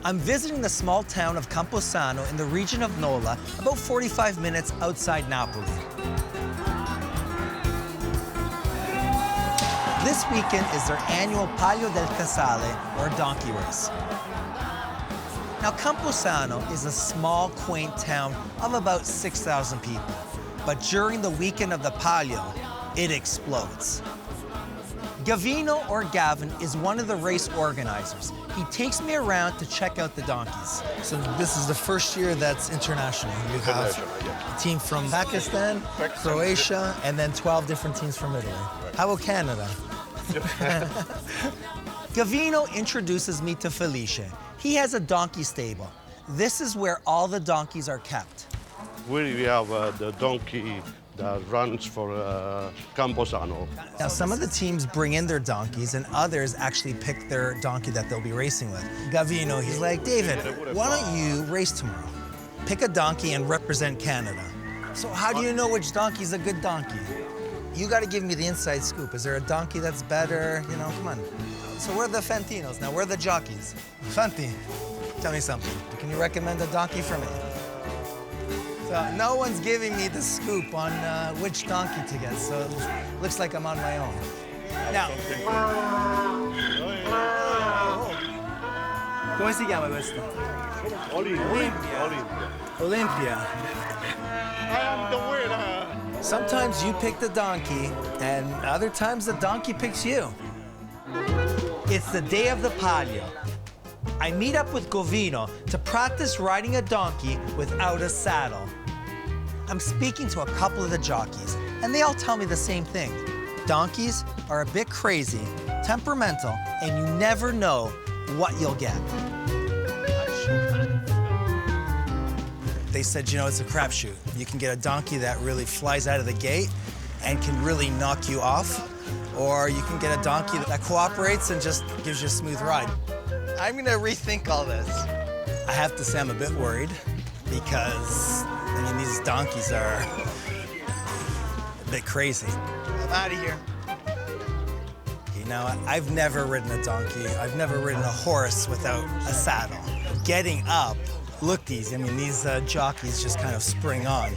I'm visiting the small town of Camposano in the region of Nola, about 45 minutes outside Napoli. This weekend is their annual Palio del Casale, or donkey race. Now, Camposano is a small, quaint town of about 6,000 people. But during the weekend of the Palio, it explodes. Gavino, or Gavin, is one of the race organizers. He takes me around to check out the donkeys. So this is the first year that's international. You have a team from Pakistan, Croatia, and then 12 different teams from Italy. How about Canada? Gavino introduces me to Felice. He has a donkey stable. This is where all the donkeys are kept. We have the donkey that runs for Camposano. Now, some of the teams bring in their donkeys, and others actually pick their donkey that they'll be racing with. Gavino, he's like, David, why don't you race tomorrow? Pick a donkey and represent Canada. So how do you know which donkey's a good donkey? You got to give me the inside scoop. Is there a donkey that's better? You know, come on. So we're the Fantinos now. We're the jockeys. Fanti, tell me something. Can you recommend a donkey for me? So no one's giving me the scoop on which donkey to get, so it looks like I'm on my own. Now, come si chiama questo? Olympia. I am the winner. Sometimes you pick the donkey, and other times the donkey picks you. It's the day of the Palio. I meet up with Gavino to practice riding a donkey without a saddle. I'm speaking to a couple of the jockeys, and they all tell me the same thing. Donkeys are a bit crazy, temperamental, and you never know what you'll get. They said, you know, it's a crapshoot. You can get a donkey that really flies out of the gate and can really knock you off, or you can get a donkey that cooperates and just gives you a smooth ride. I'm gonna rethink all this. I have to say I'm a bit worried because, I mean, these donkeys are a bit crazy. I'm out of here. You know, I've never ridden a donkey. I've never ridden a horse without a saddle. Getting up looked easy. I mean, these jockeys just kind of spring on.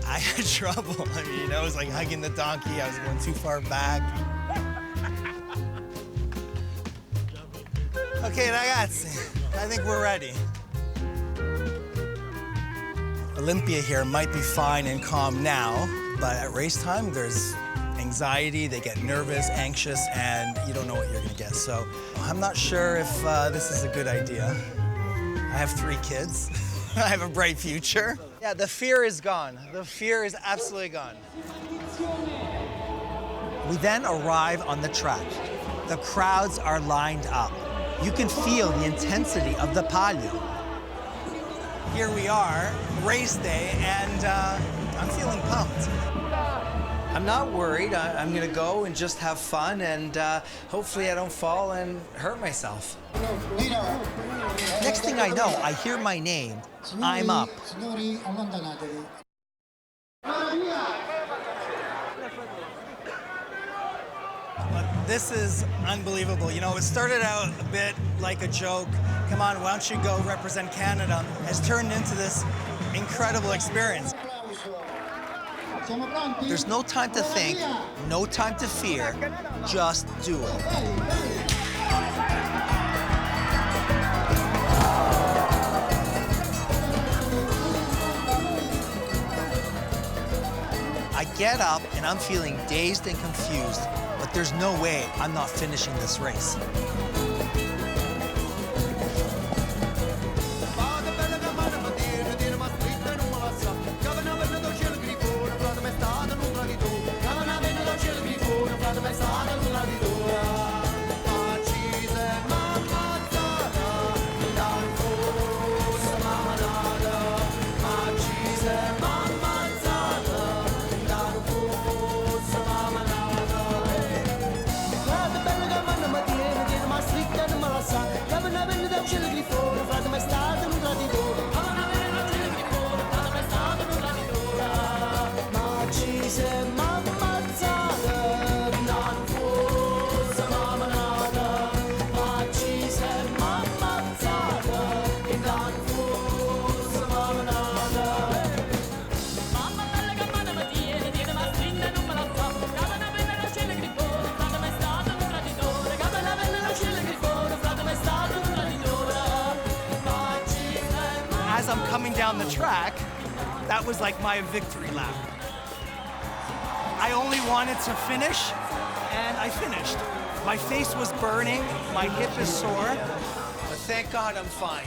I had trouble. I mean, I was like hugging the donkey. I was going too far back. Okay, ragazzi, I think we're ready. Olympia here might be fine and calm now, but at race time, there's anxiety, they get nervous, anxious, and you don't know what you're gonna get. So I'm not sure if this is a good idea. I have 3 kids. I have a bright future. Yeah, the fear is gone. The fear is absolutely gone. We then arrive on the track. The crowds are lined up. You can feel the intensity of the Palio. Here we are, race day, and I'm feeling pumped. I'm not worried. I'm gonna go and just have fun, and hopefully I don't fall and hurt myself. Next thing I know, I hear my name. I'm up. This is unbelievable. You know, it started out a bit like a joke. Come on, why don't you go represent Canada? Has turned into this incredible experience. There's no time to think, no time to fear, just do it. I get up and I'm feeling dazed and confused, but there's no way I'm not finishing this race. down the track, that was like my victory lap. I only wanted to finish, and I finished. My face was burning, my hip is sore, but thank God I'm fine.